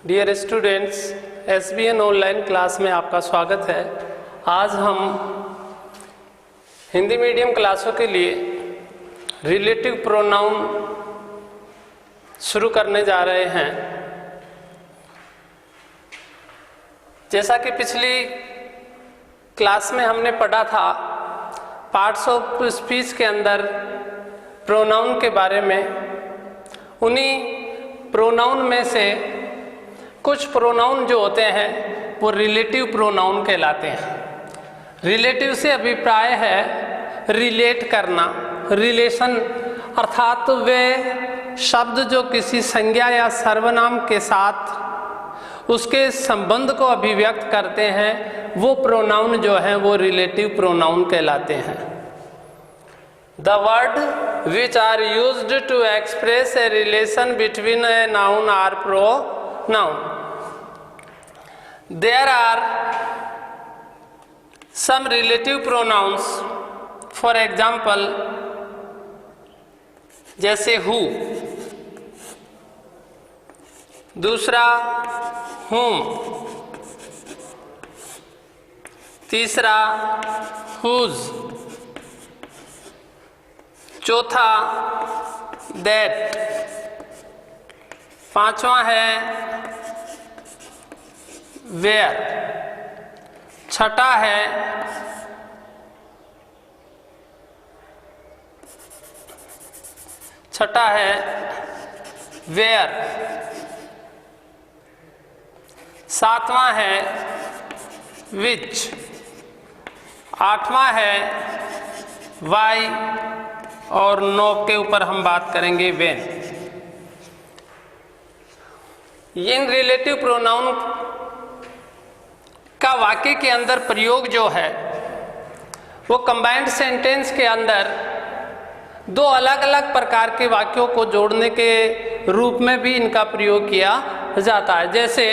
Dear students, SBN online class में आपका स्वागत है। आज हम हिंदी मीडियम क्लासों के लिए रिलेटिव प्रोनाउन शुरू करने जा रहे हैं। जैसा कि पिछली क्लास में हमने पढ़ा था, पार्ट्स ऑफ स्पीच के अंदर प्रोनाउन के बारे में, उन्हीं प्रोनाउन में से कुछ प्रोनाउन जो होते हैं वो रिलेटिव प्रोनाउन कहलाते हैं। रिलेटिव से अभिप्राय है रिलेट करना, रिलेशन, अर्थात वे शब्द जो किसी संज्ञा या सर्वनाम के साथ उसके संबंध को अभिव्यक्त करते हैं, वो प्रोनाउन जो है वो रिलेटिव प्रोनाउन कहलाते हैं। The word which are used to express a relation between a noun or pronoun. There are some relative pronouns. For example, जैसे who, दूसरा whom, तीसरा whose, चौथा that, पांचवा है where, छठा है where, सातवां है which, आठवां है why और 9 के ऊपर हम बात करेंगे when। इन रिलेटिव प्रोनाउन का वाक्य के अंदर प्रयोग जो है वो कंबाइंड सेंटेंस के अंदर दो अलग अलग प्रकार के वाक्यों को जोड़ने के रूप में भी इनका प्रयोग किया जाता है। जैसे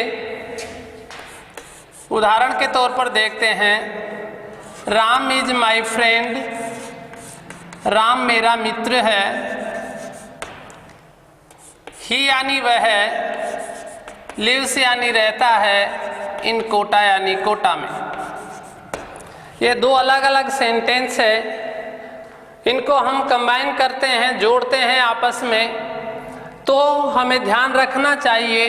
उदाहरण के तौर पर देखते हैं, Ram is my friend, Ram मेरा मित्र है। ही यानी वह है, लिव्स यानी रहता है, इन कोटा यानी कोटा में। ये दो अलग अलग सेंटेंस है, इनको हम कंबाइन करते हैं, जोड़ते हैं आपस में, तो हमें ध्यान रखना चाहिए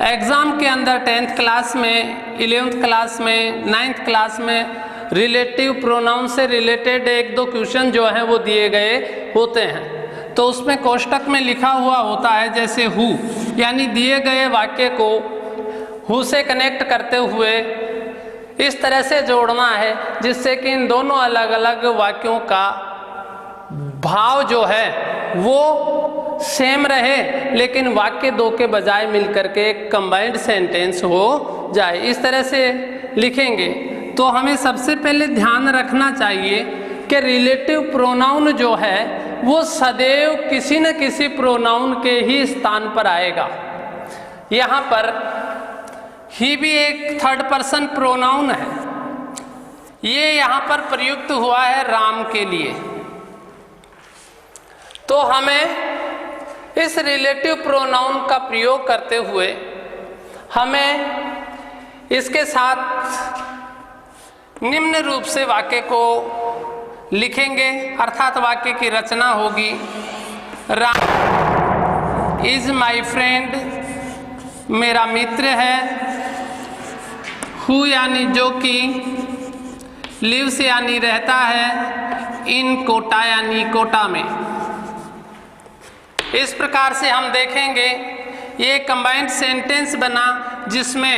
एग्ज़ाम के अंदर 10th क्लास में, 11th क्लास में, 9th क्लास में रिलेटिव प्रोनाउन से रिलेटेड एक दो क्वेश्चन जो हैं वो दिए गए होते हैं। तो उसमें कोष्टक में लिखा हुआ होता है, जैसे हु यानी दिए गए वाक्य को हु से कनेक्ट करते हुए इस तरह से जोड़ना है जिससे कि इन दोनों अलग अलग वाक्यों का भाव जो है वो सेम रहे, लेकिन वाक्य दो के बजाय मिलकर के एक कंबाइंड सेंटेंस हो जाए। इस तरह से लिखेंगे तो हमें सबसे पहले ध्यान रखना चाहिए कि रिलेटिव प्रोनाउन जो है वो सदैव किसी न किसी प्रोनाउन के ही स्थान पर आएगा। यहाँ पर ही भी एक थर्ड पर्सन प्रोनाउन है, ये यहाँ पर प्रयुक्त हुआ है राम के लिए। तो हमें इस रिलेटिव प्रोनाउन का प्रयोग करते हुए हमें इसके साथ निम्न रूप से वाक्य को लिखेंगे, अर्थात वाक्य की रचना होगी, राम इज माई फ्रेंड, मेरा मित्र है। हु यानी जो कि, लिव्स यानी रहता है, इन कोटा यानी कोटा में। इस प्रकार से हम देखेंगे ये कंबाइंड सेंटेंस बना जिसमें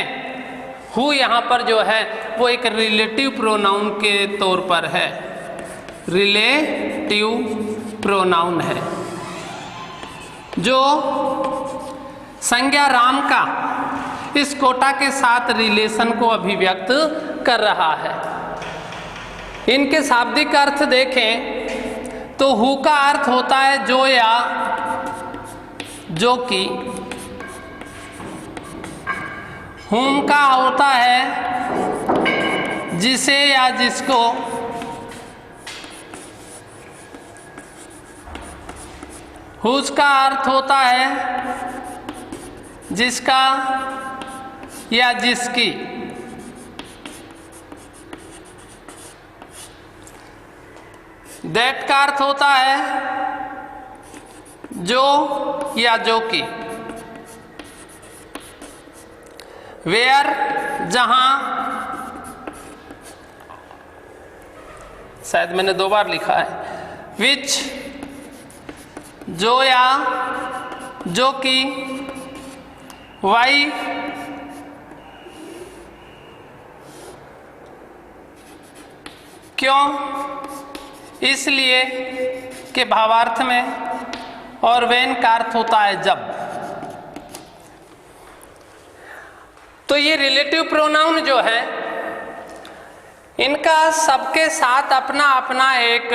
हु यहाँ पर जो है वो एक रिलेटिव प्रोनाउन के तौर पर है, रिलेटिव प्रोनाउन है जो संज्ञा राम का इस कोटा के साथ रिलेशन को अभिव्यक्त कर रहा है। इनके शाब्दिक अर्थ देखें तो हु का अर्थ होता है जो या जो कि, हुम का होता है जिसे या जिसको, हुज का अर्थ होता है जिसका या जिसकी। दैट का अर्थ होता है जो या जो की। वेयर जहां, शायद मैंने 2 बार लिखा है। विच जो या जो की। वाई क्यों, इसलिए के भावार्थ में। और व्हेन का अर्थ होता है जब। तो ये रिलेटिव प्रोनाउन जो है, इनका सबके साथ अपना अपना एक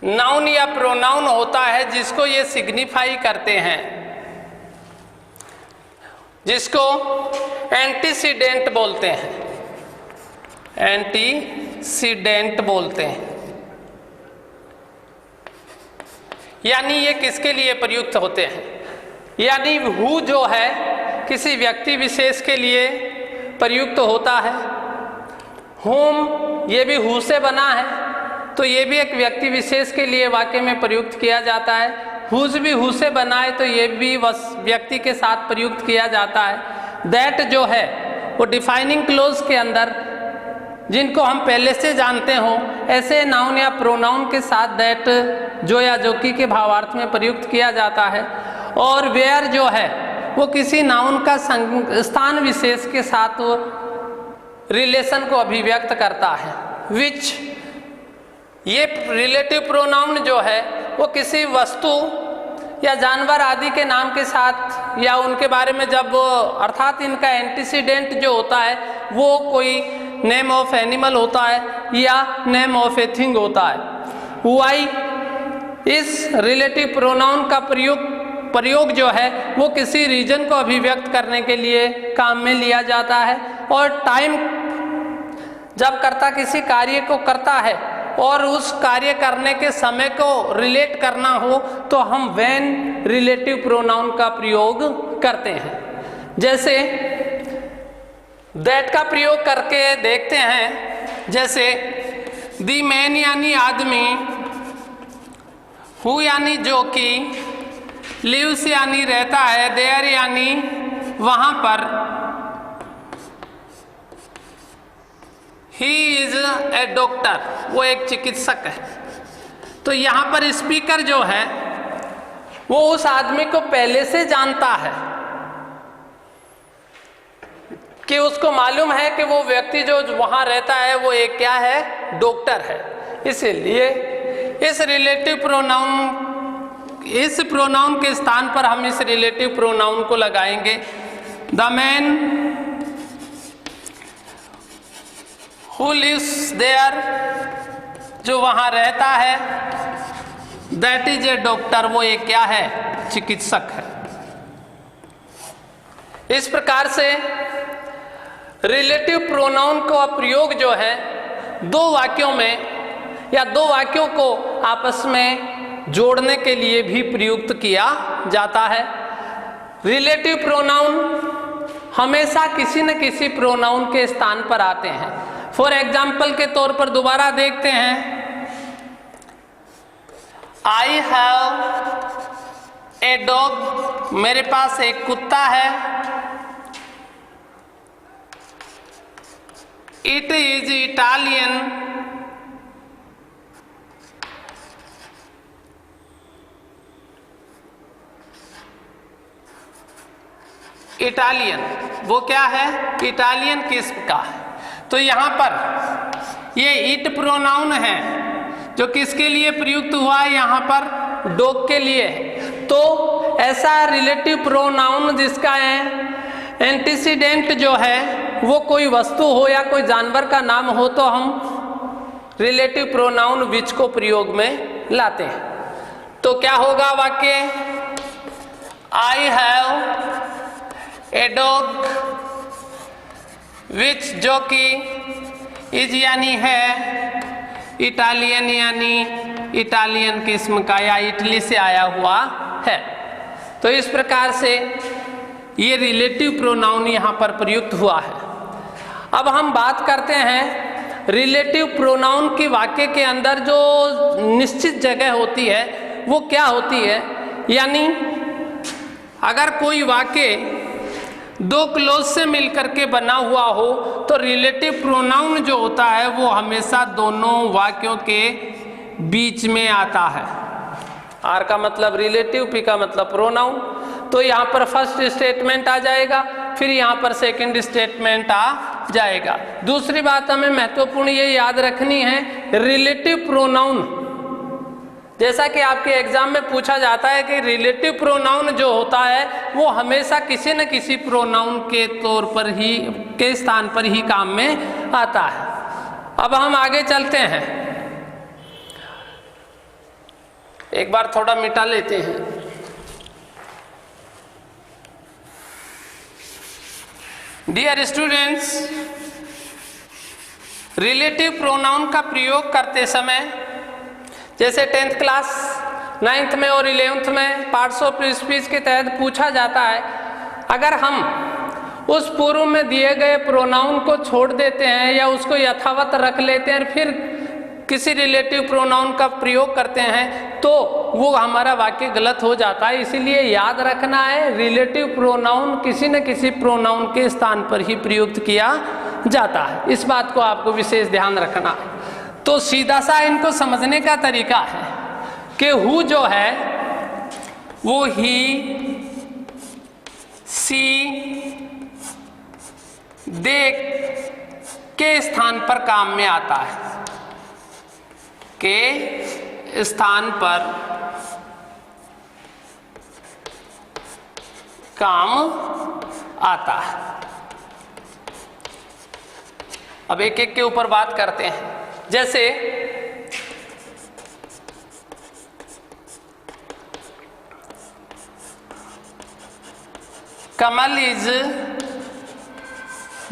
नाउन या प्रोनाउन होता है जिसको ये सिग्निफाई करते हैं, जिसको एंटीसीडेंट बोलते हैं। एंटीसीडेंट बोलते हैं। यानी ये किसके लिए प्रयुक्त होते हैं? यानी हु जो है किसी व्यक्ति विशेष के लिए प्रयुक्त होता है। होम ये भी हु से बना है, तो ये भी एक व्यक्ति विशेष के लिए वाक्य में प्रयुक्त किया जाता है। हुज भी हु से बना है, तो ये भी व्यक्ति के साथ प्रयुक्त किया जाता है। दैट जो है वो डिफाइनिंग क्लोज के अंदर, जिनको हम पहले से जानते हो, ऐसे नाउन या प्रोनाउन के साथ दैट जो या जो की के भावार्थ में प्रयुक्त किया जाता है। और वेयर जो है वो किसी नाउन का स्थान विशेष के साथ वो रिलेशन को अभिव्यक्त करता है। विच ये रिलेटिव प्रोनाउन जो है वो किसी वस्तु या जानवर आदि के नाम के साथ या उनके बारे में जब, अर्थात इनका एंटीसीडेंट जो होता है वो कोई नेम ऑफ एनिमल होता है या नेम ऑफ ए थिंग होता है। वाई इस रिलेटिव प्रोनाउन का प्रयोग जो है वो किसी रीजन को अभिव्यक्त करने के लिए काम में लिया जाता है। और टाइम जब कर्ता किसी कार्य को करता है और उस कार्य करने के समय को रिलेट करना हो तो हम व्हेन रिलेटिव प्रोनाउन का प्रयोग करते हैं। जैसे दैट का प्रयोग करके देखते हैं। जैसे दी मैन यानी आदमी, हु यानी जो कि, लिव्स यानी रहता है, देयर यानी वहां पर, ही इज ए डॉक्टर वो एक चिकित्सक है। तो यहाँ पर स्पीकर जो है वो उस आदमी को पहले से जानता है कि उसको मालूम है कि वो व्यक्ति जो वहाँ रहता है वो एक क्या है, डॉक्टर है। इसीलिए इस रिलेटिव प्रोनाउन, इस प्रोनाउन के स्थान पर हम इस रिलेटिव प्रोनाउन को लगाएंगे। The man who lives there जो वहाँ रहता है, दैट इज ए डॉक्टर वो एक क्या है, चिकित्सक है। इस प्रकार से रिलेटिव प्रोनाउन का प्रयोग जो है 2 वाक्यों में या 2 वाक्यों को आपस में जोड़ने के लिए भी प्रयुक्त किया जाता है। रिलेटिव प्रोनाउन हमेशा किसी न किसी प्रोनाउन के स्थान पर आते हैं। फॉर एग्जाम्पल के तौर पर दोबारा देखते हैं। आई हैव ए डॉग, मेरे पास एक कुत्ता है। इट इज इटालियन, इटालियन वो क्या है, इटालियन किस्म का है। तो यहाँ पर ये इट प्रोनाउन है जो किसके लिए प्रयुक्त हुआ है, यहाँ पर डॉग के लिए। तो ऐसा रिलेटिव प्रोनाउन जिसका है एंटीसीडेंट जो है वो कोई वस्तु हो या कोई जानवर का नाम हो तो हम रिलेटिव प्रोनाउन विच को प्रयोग में लाते हैं। तो क्या होगा वाक्य, आई हैव ए डॉग विच जो कि इज यानी है, इटालियन यानी इटालियन किस्म का या इटली से आया हुआ है। तो इस प्रकार से ये रिलेटिव प्रोनाउन यहाँ पर प्रयुक्त हुआ है। अब हम बात करते हैं रिलेटिव प्रोनाउन की वाक्य के अंदर जो निश्चित जगह होती है वो क्या होती है। यानी अगर कोई वाक्य दो क्लोज से मिलकर के बना हुआ हो तो रिलेटिव प्रोनाउन जो होता है वो हमेशा दोनों वाक्यों के बीच में आता है। आर का मतलब रिलेटिव, पी का मतलब प्रोनाउन। तो यहाँ पर फर्स्ट स्टेटमेंट आ जाएगा, फिर यहाँ पर सेकंड स्टेटमेंट आ जाएगा। दूसरी बात हमें महत्वपूर्ण ये याद रखनी है, रिलेटिव प्रोनाउन, जैसा कि आपके एग्जाम में पूछा जाता है कि रिलेटिव प्रोनाउन जो होता है वो हमेशा किसी न किसी प्रोनाउन के तौर पर ही, के स्थान पर ही काम में आता है। अब हम आगे चलते हैं, एक बार थोड़ा मिटा लेते हैं। डियर स्टूडेंट्स, रिलेटिव प्रोनाउन का प्रयोग करते समय जैसे 10th क्लास, 9th में और 11th में पार्ट्स ऑफ स्पीच के तहत पूछा जाता है, अगर हम उस पूर्व में दिए गए प्रोनाउन को छोड़ देते हैं या उसको यथावत रख लेते हैं फिर किसी रिलेटिव प्रोनाउन का प्रयोग करते हैं तो वो हमारा वाक्य गलत हो जाता है। इसीलिए याद रखना है रिलेटिव प्रोनाउन किसी न किसी प्रोनाउन के स्थान पर ही प्रयुक्त किया जाता है। इस बात को आपको विशेष ध्यान रखना है। तो सीधा सा इनको समझने का तरीका है कि हु जो है वो ही, सी, दे के स्थान पर काम में आता है, के स्थान पर काम आता है। अब एक एक के ऊपर बात करते हैं। जैसे कमल इज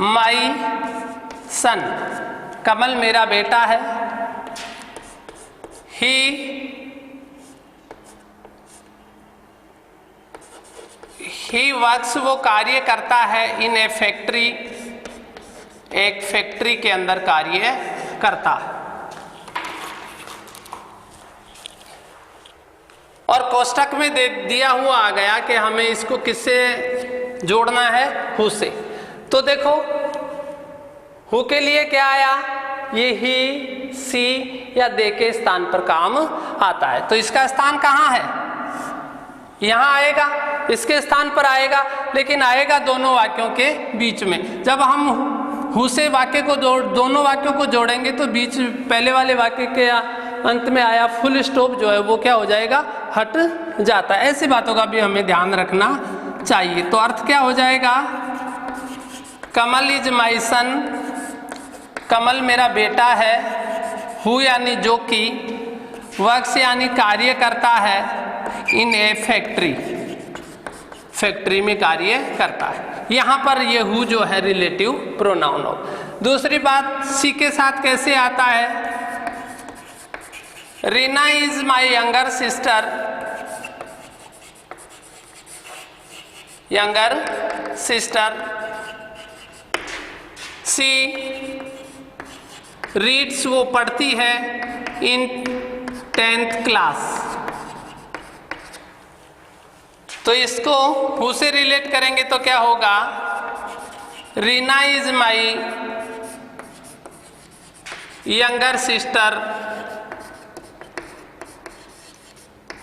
माई सन, कमल मेरा बेटा है। ही वर्क्स, वो कार्य करता है, इन ए फैक्ट्री, एक फैक्ट्री के अंदर कार्य करता है। और कोष्टक में दे दिया हुआ आ गया कि हमें इसको किससे जोड़ना है, हु से। तो देखो हु के लिए क्या आया, ये ही, सी या दे के स्थान पर काम आता है। तो इसका स्थान कहाँ है, यहाँ आएगा, इसके स्थान पर आएगा, लेकिन आएगा दोनों वाक्यों के बीच में। जब हम हु से वाक्य को दोनों वाक्यों को जोड़ेंगे तो बीच पहले वाले वाक्य के अंत में आया फुल स्टॉप जो है वो क्या हो जाएगा, हट जाता है। ऐसी बातों का भी हमें ध्यान रखना चाहिए। तो अर्थ क्या हो जाएगा, कमल इज माई सन, कमल मेरा बेटा है। हु यानी जो कि, वर्क्स यानी कार्य करता है, इन ए फैक्ट्री, फैक्ट्री में कार्य करता है। यहाँ पर ये हु जो है रिलेटिव प्रोनाउन हो। दूसरी बात, सी के साथ कैसे आता है, Reena is my younger sister, younger sister. She reads, वो पढ़ती है, इन 10th क्लास। तो इसको हु से रिलेट करेंगे तो क्या होगा, Reena is my younger sister.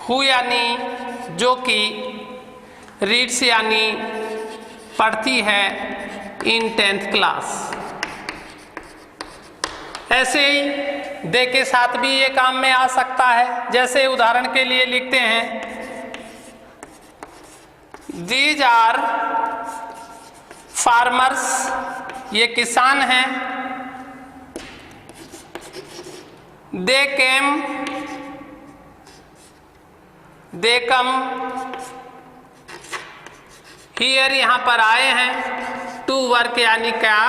Who यानी जो कि, रीड्स यानी पढ़ती है, इन 10th क्लास। ऐसे ही दे के साथ भी ये काम में आ सकता है। जैसे उदाहरण के लिए लिखते हैं, दीज आर फार्मर्स, ये किसान हैं। दे केम, दे कम हियर, यहाँ पर आए हैं, टू वर्क यानी क्या,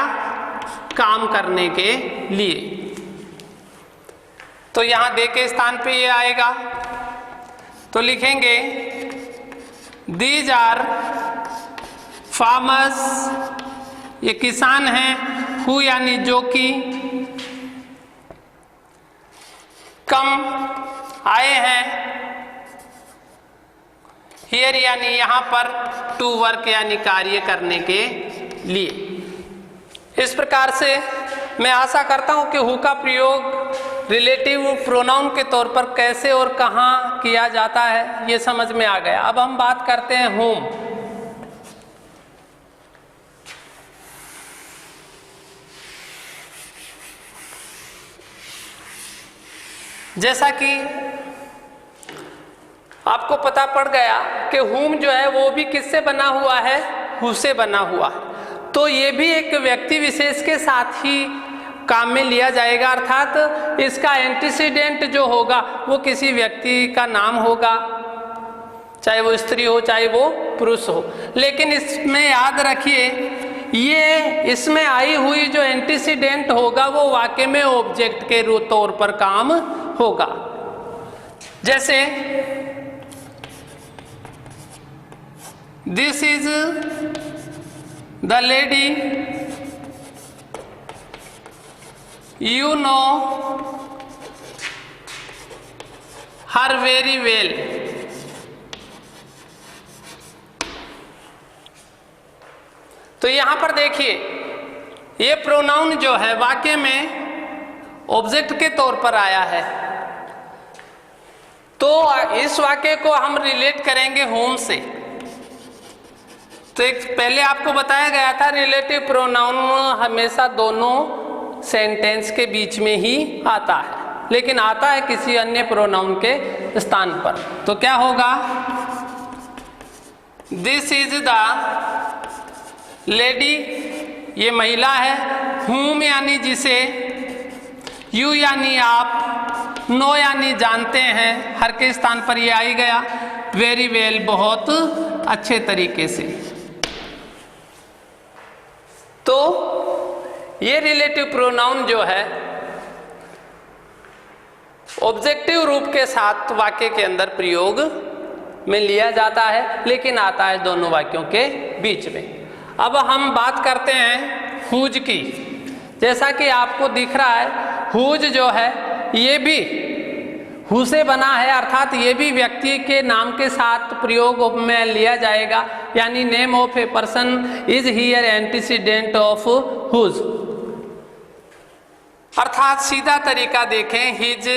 काम करने के लिए। तो यहाँ दे के स्थान पे ये आएगा। तो लिखेंगे दीज आर फार्मर्स, ये किसान हैं, हु यानी जो कि, कम आए हैं, हियर यानी यहाँ पर, टू वर्क यानी कार्य करने के लिए। इस प्रकार से मैं आशा करता हूँ कि हु का प्रयोग रिलेटिव प्रोनाउन के तौर पर कैसे और कहाँ किया जाता है ये समझ में आ गया। अब हम बात करते हैं whom। जैसा कि आपको पता पड़ गया कि whom जो है वो भी किससे बना हुआ है, who से बना हुआ है, तो ये भी एक व्यक्ति विशेष के साथ ही काम में लिया जाएगा, अर्थात इसका एंटीसीडेंट जो होगा वो किसी व्यक्ति का नाम होगा, चाहे वो स्त्री हो चाहे वो पुरुष हो। लेकिन इसमें याद रखिए, ये इसमें आई हुई जो एंटीसीडेंट होगा वो वाक्य में ऑब्जेक्ट के तौर पर काम होगा। जैसे this is the lady you know her very well। तो यहां पर देखिए ये प्रोनाउन जो है वाक्य में ऑब्जेक्ट के तौर पर आया है, तो इस वाक्य को हम रिलेट करेंगे whom से। तो एक पहले आपको बताया गया था रिलेटिव प्रोनाउन हमेशा दोनों सेंटेंस के बीच में ही आता है, लेकिन आता है किसी अन्य प्रोनाउन के स्थान पर। तो क्या होगा, दिस इज द लेडी, ये महिला है, whom यानी जिसे, यू यानी आप, नो यानी जानते हैं, हर के स्थान पर ये आई गया, वेरी वेल बहुत अच्छे तरीके से। तो ये रिलेटिव प्रोनाउन जो है ऑब्जेक्टिव रूप के साथ वाक्य के अंदर प्रयोग में लिया जाता है, लेकिन आता है दोनों वाक्यों के बीच में। अब हम बात करते हैं हुज की। जैसा कि आपको दिख रहा है हुज जो है ये भी हु से बना है, अर्थात ये भी व्यक्ति के नाम के साथ प्रयोग में लिया जाएगा, यानी name of a person is here antecedent of whose. अर्थात सीधा तरीका देखें, हिज,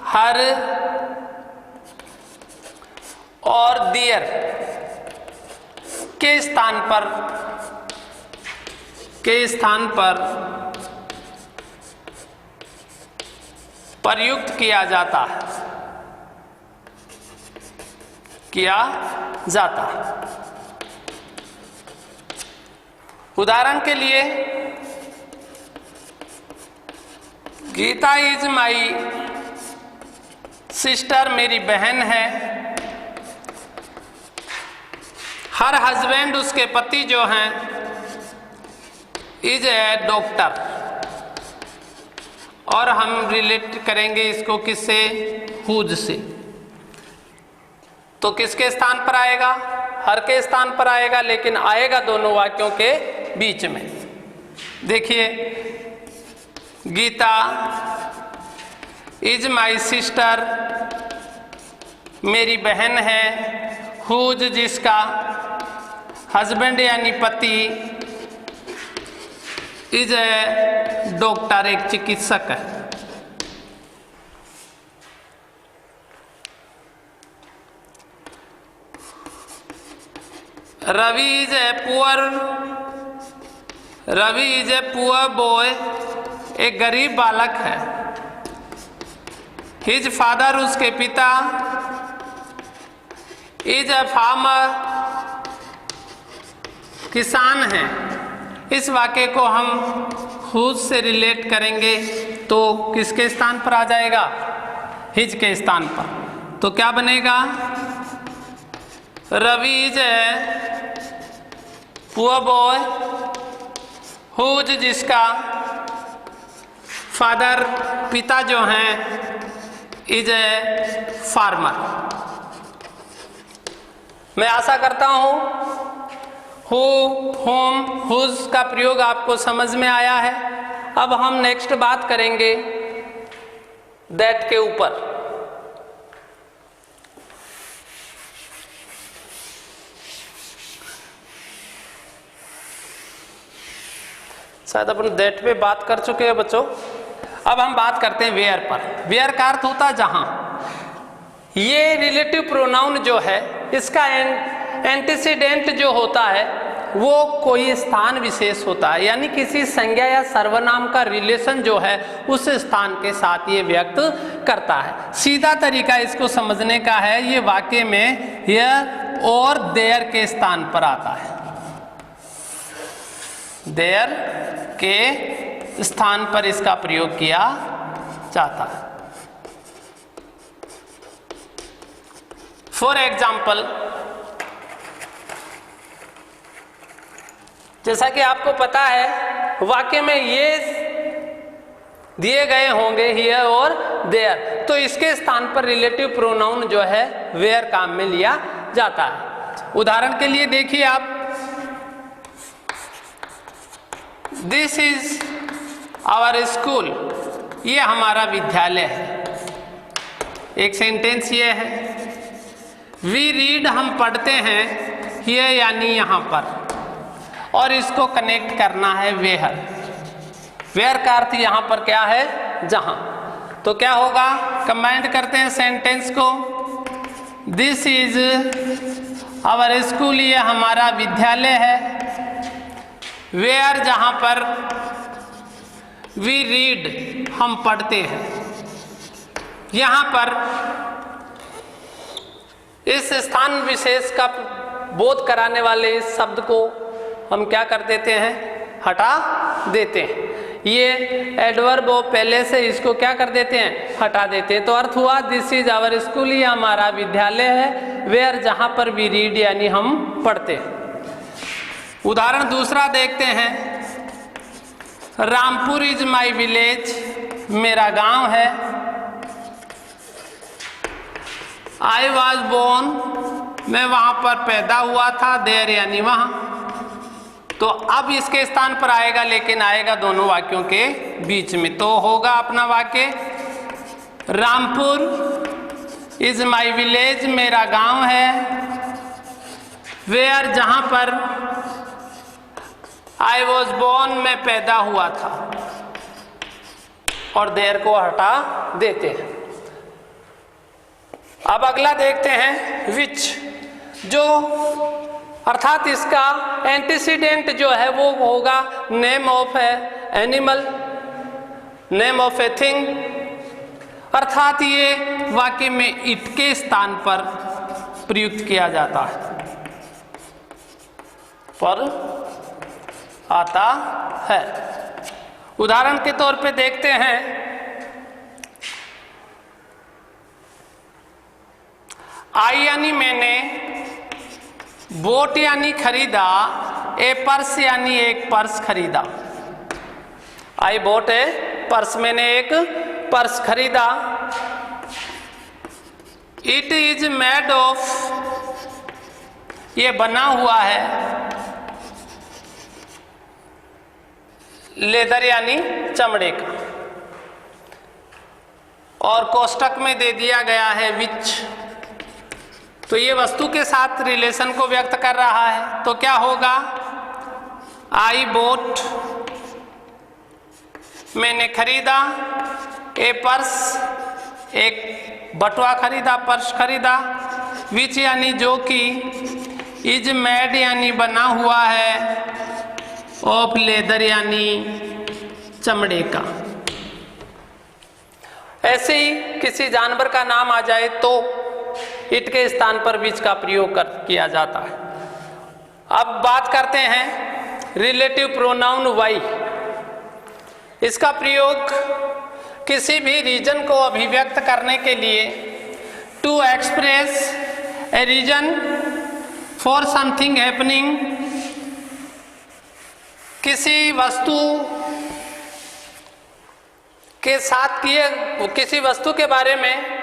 हर और दियर के स्थान पर प्रयुक्त किया जाता है, उदाहरण के लिए गीता इज माई सिस्टर, मेरी बहन है। हर हस्बैंड, उसके पति जो हैं, इज ए डॉक्टर। और हम रिलेट करेंगे इसको किससे, हुज से। तो किसके स्थान पर आएगा, हर के स्थान पर आएगा, लेकिन आएगा दोनों वाक्यों के बीच में। देखिए, गीता इज माई सिस्टर, मेरी बहन है। हुज जिसका हस्बैंड यानी पति, इज ए डॉक्टर, एक चिकित्सक है। Ravi is a poor boy, एक गरीब बालक है। हिज फादर, उसके पिता, इज ए फार्मर, किसान है। इस वाक्य को हम हुज से रिलेट करेंगे तो किसके स्थान पर आ जाएगा, हिज के स्थान पर। तो क्या बनेगा, Ravi is a poor boy, whose जिसका फादर, पिता जो हैं, इज ए फार्मर। मैं आशा करता हूं हु, होम, हुज का प्रयोग आपको समझ में आया है। अब हम नेक्स्ट बात करेंगे दैट के ऊपर। शायद अपन दैट पे बात कर चुके हैं बच्चों। अब हम बात करते हैं वेयर पर। वेयर का अर्थ होता है जहां। ये रिलेटिव प्रोनाउन जो है इसका एंटीसीडेंट जो होता है वो कोई स्थान विशेष होता है, यानी किसी संज्ञा या सर्वनाम का रिलेशन जो है उस स्थान के साथ ये व्यक्त करता है। सीधा तरीका इसको समझने का है, ये वाक्य में हियर और देयर के स्थान पर आता है। देयर के स्थान पर इसका प्रयोग किया जाता है। फॉर एग्जाम्पल, जैसा कि आपको पता है वाक्य में ये दिए गए होंगे हियर और देयर, तो इसके स्थान पर रिलेटिव प्रोनाउन जो है वेयर काम में लिया जाता है। उदाहरण के लिए देखिए आप, दिस इज आवर स्कूल, ये हमारा विद्यालय है। एक सेंटेंस ये है। वी रीड, हम पढ़ते हैं, हियर यानी यहाँ पर, और इसको कनेक्ट करना है वेयर। वेयर का अर्थ यहाँ पर क्या है, जहाँ। तो क्या होगा, कंबाइंड करते हैं सेंटेंस को। दिस इज आवर स्कूल, ये हमारा विद्यालय है। वेयर जहाँ पर, वी रीड, हम पढ़ते हैं। यहाँ पर इस स्थान विशेष का बोध कराने वाले इस शब्द को हम क्या कर देते हैं, हटा देते हैं। ये एडवर्ब पहले से इसको क्या कर देते हैं, हटा देते हैं। तो अर्थ हुआ दिस इज आवर स्कूल, ये हमारा विद्यालय है। वेयर जहाँ पर वी रीड यानी हम पढ़ते हैं। उदाहरण दूसरा देखते हैं। रामपुर इज माई विलेज, मेरा गांव है। आई वॉज बोर्न, मैं वहां पर पैदा हुआ था। देयर यानी वहां। तो अब इसके स्थान पर आएगा, लेकिन आएगा दोनों वाक्यों के बीच में। तो होगा अपना वाक्य, रामपुर इज माई विलेज, मेरा गांव है। वेयर जहां पर, आई वॉज बोर्न, मैं पैदा हुआ था। और देयर को हटा देते हैं। अब अगला देखते हैं विच, जो अर्थात इसका एंटीसीडेंट जो है वो होगा नेम ऑफ है animal, name of a thing. अर्थात ये वाक्य में इट के स्थान पर प्रयुक्त किया जाता है, पर आता है। उदाहरण के तौर पे देखते हैं, आई यानी मैंने, बोट यानी खरीदा, ए पर्स यानी एक पर्स खरीदा। आई बोट ए पर्स, मैंने एक पर्स खरीदा। इट इज मेड ऑफ, ये बना हुआ है, लेदर यानी चमड़े का। और कोष्टक में दे दिया गया है विच, तो ये वस्तु के साथ रिलेशन को व्यक्त कर रहा है। तो क्या होगा, आई बोट, मैंने खरीदा, ए पर्स, एक बटुआ खरीदा, पर्स खरीदा। विच यानी जो कि, इज मेड यानी बना हुआ है, ऑफ लेदर यानी चमड़े का। ऐसे ही किसी जानवर का नाम आ जाए तो इट के स्थान पर विच का प्रयोग किया जाता है। अब बात करते हैं रिलेटिव प्रोनाउन वाई। इसका प्रयोग किसी भी रीजन को अभिव्यक्त करने के लिए, to express a reason for something happening, किसी वस्तु के साथ किए, किसी वस्तु के बारे में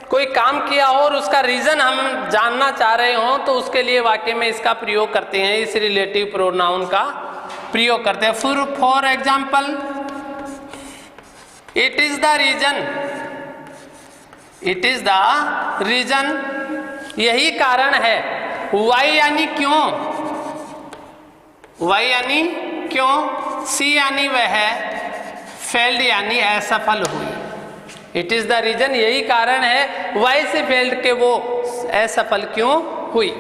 कोई काम किया हो और उसका रीजन हम जानना चाह रहे हो तो उसके लिए वाक्य में इसका प्रयोग करते हैं, इस रिलेटिव प्रोनाउन का प्रयोग करते हैं। For example, it is the reason, it is the reason, यही कारण है। वाई यानी क्यों, वाई यानी क्यों, सी यानी वह, फेल्ड यानी असफल हुई। इट इज द रीजन, यही कारण है, वाई से फेल्ड के वो असफल क्यों हुई।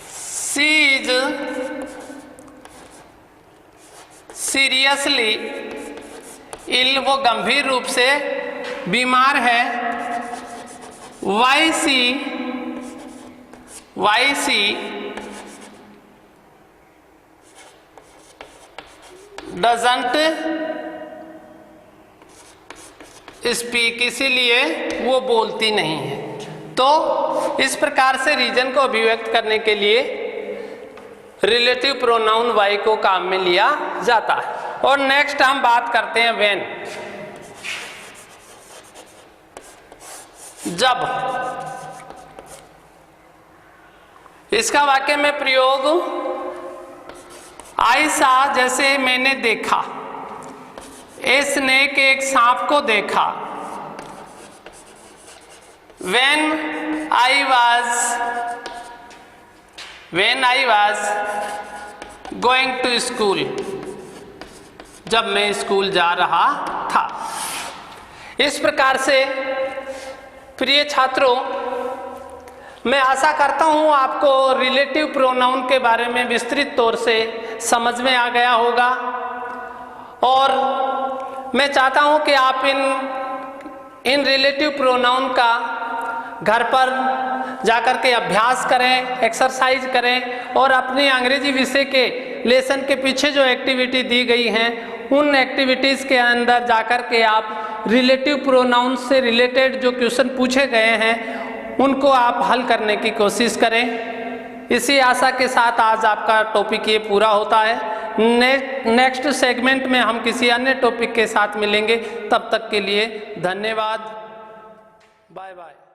सी इज सीरियसली इल, वो गंभीर रूप से बीमार है। वाई सी डजंट स्पीक, इसीलिए वो बोलती नहीं है। तो इस प्रकार से रीजन को अभिव्यक्त करने के लिए रिलेटिव प्रोनाउन वाई को काम में लिया जाता है। और नेक्स्ट हम बात करते हैं व्हेन, जब। इसका वाक्य में प्रयोग आई सा, जैसे मैंने देखा, ए स्नेक, एक सांप को देखा। When I was going to school, जब मैं स्कूल जा रहा था। इस प्रकार से प्रिय छात्रों, मैं आशा करता हूं आपको रिलेटिव प्रोनाउन के बारे में विस्तृत तौर से समझ में आ गया होगा, और मैं चाहता हूं कि आप इन रिलेटिव प्रोनाउन का घर पर जाकर के अभ्यास करें, एक्सरसाइज करें, और अपनी अंग्रेजी विषय के लेसन के पीछे जो एक्टिविटी दी गई हैं उन एक्टिविटीज़ के अंदर जाकर के आप रिलेटिव प्रोनाउन से रिलेटेड जो क्वेश्चन पूछे गए हैं उनको आप हल करने की कोशिश करें। इसी आशा के साथ आज आपका टॉपिक ये पूरा होता है। नेक्स्ट सेगमेंट में हम किसी अन्य टॉपिक के साथ मिलेंगे। तब तक के लिए धन्यवाद, बाय बाय।